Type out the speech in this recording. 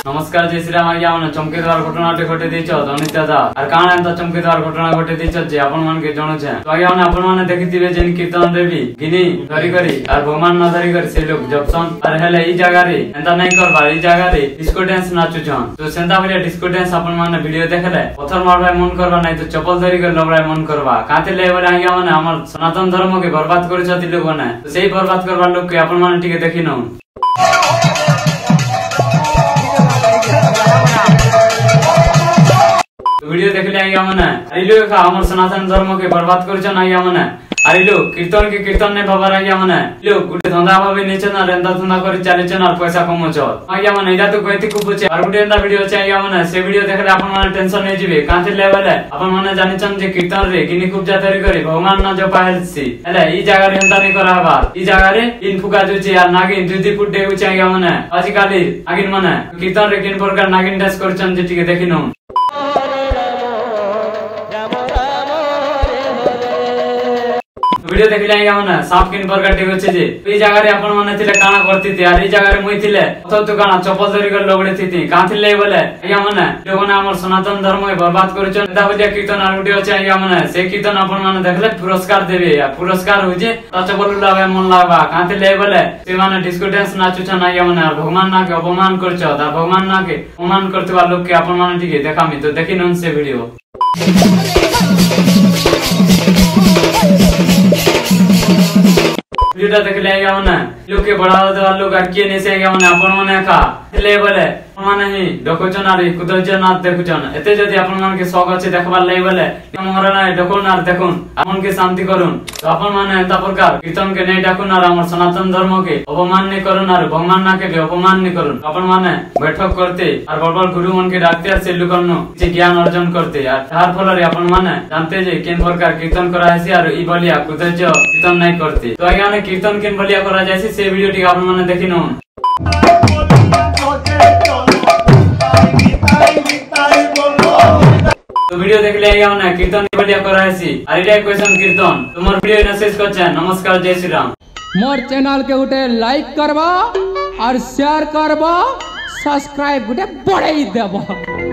नमस्कार जय श्री राम आज्ञा मन चमकेदार घटना घटे दीच अनित दादा और काण एंता चमकेदार घटना घटे दीच जे आपण मन के जणु छे तो आज्ञा मन आपण माने देखिथिबे जेन कीर्तन रे भी गिनी धरी करी और भगवान न धरी करी से लोग जपसन और हेले ई जगह रे एंता नहीं करबा ई जगह रे डिस्को डांस नाचु छन तो सेंता बले डिस्को डांस आपण माने वीडियो देखले पत्थर मारबा मन करबा नहीं तो चप्पल धरी कर लबड़ा मन करबा काते ले बोले आज्ञा मन हमर सनातन धर्म के बर्बाद करि छथि लोग ने तो सेही बर्बाद करबा लोग के आपण माने ठीक देखिनो वीडियो देखले आइया मने आइलो का हमर सनातन धर्म के बर्बाद करछन आइया मने आइलो कीर्तन के कीर्तन ने बाबा आइया मने लो गुटे धंधा भाबे नेचन आ रेंदा धंधा कर चालेचन और पैसा कमोछ आइया मने इदा तो कहती को पूछे और गुटे एंदा वीडियो छ आइया मने से वीडियो देखले आपन माने टेंशन नै जिवे कांथे लेवल है आपन माने जानिचन जे कीर्तन रे किनी खूब जातरी करे भगवान न जो पाहेलसी हेले ई जगह रे एंदा नै कराबा ई जगह रे इन फुका जुची आ नागिन दुदी फुट देउ छ आइया मने आज काली आगिन मने कीर्तन रे किन प्रकार नागिन डांस करछन जे ठीक देखिनो वीडियो देखले आइया माने सांप किन प्रकार टे होचे जे ई जगह रे आपण माने थिले काना करती थी और ई जगह रे मुई थिले तो तो काना चप्पल धरि कर लगड़े थी कांथे ले बोले आइया माने लोग ने हमर सनातन धर्म के बर्बाद करछन दाबदिया कीर्तन और वीडियो छ आइया माने से कीर्तन आपण माने देखले पुरस्कार देबे या पुरस्कार हो जे त चप्पल लावे मन लागबा कांथे ले बोले से माने डिस्को डांस नाचु छन आइया माने भगवान ना के अपमान करछ ता भगवान ना के अपमान करतबा लोग के आपण माने ठीक देखामी तो देखिन से वीडियो वीडियो देखले आइया माने लोग के बढ़ावा देवा लोग आ के ने से आइया माने आपण माने का ले बोले माने ही डकोचन आरी कुदजन ना देखुचन एते जदी आपण मान के शौक अछि देखबा ले बोले हमर ना डकोन आर देखुन अपन के शांति करूं तो आपण माने एता प्रकार कीर्तन के नै डाकुन आर हमर सनातन धर्म के अपमान नै करूं आर भगवान ना के अपमान नै करूं आपण माने बैठक करते और बड़बड़ गुरु मन के डाकते से लुकनो जे ज्ञान अर्जन करते यार तार फल रे आपण माने जानते जे केन प्रकार कीर्तन करा हैसी आर ई बलिया कुदज कीर्तन नै करते तो आज्ञा ने कीर्तन केन बलिया करा जायसी से वीडियो टी आपण माने देखिनो तो वीडियो देख ले आइया माने कीर्तन बढ़िया करायसी और इटा क्वेश्चन कीर्तन तुमर वीडियो मैसेज करछन नमस्कार जय श्री राम मोर चैनल के उठे लाइक करबा और शेयर करबा सब्सक्राइब गुटे बढ़ाई देबा।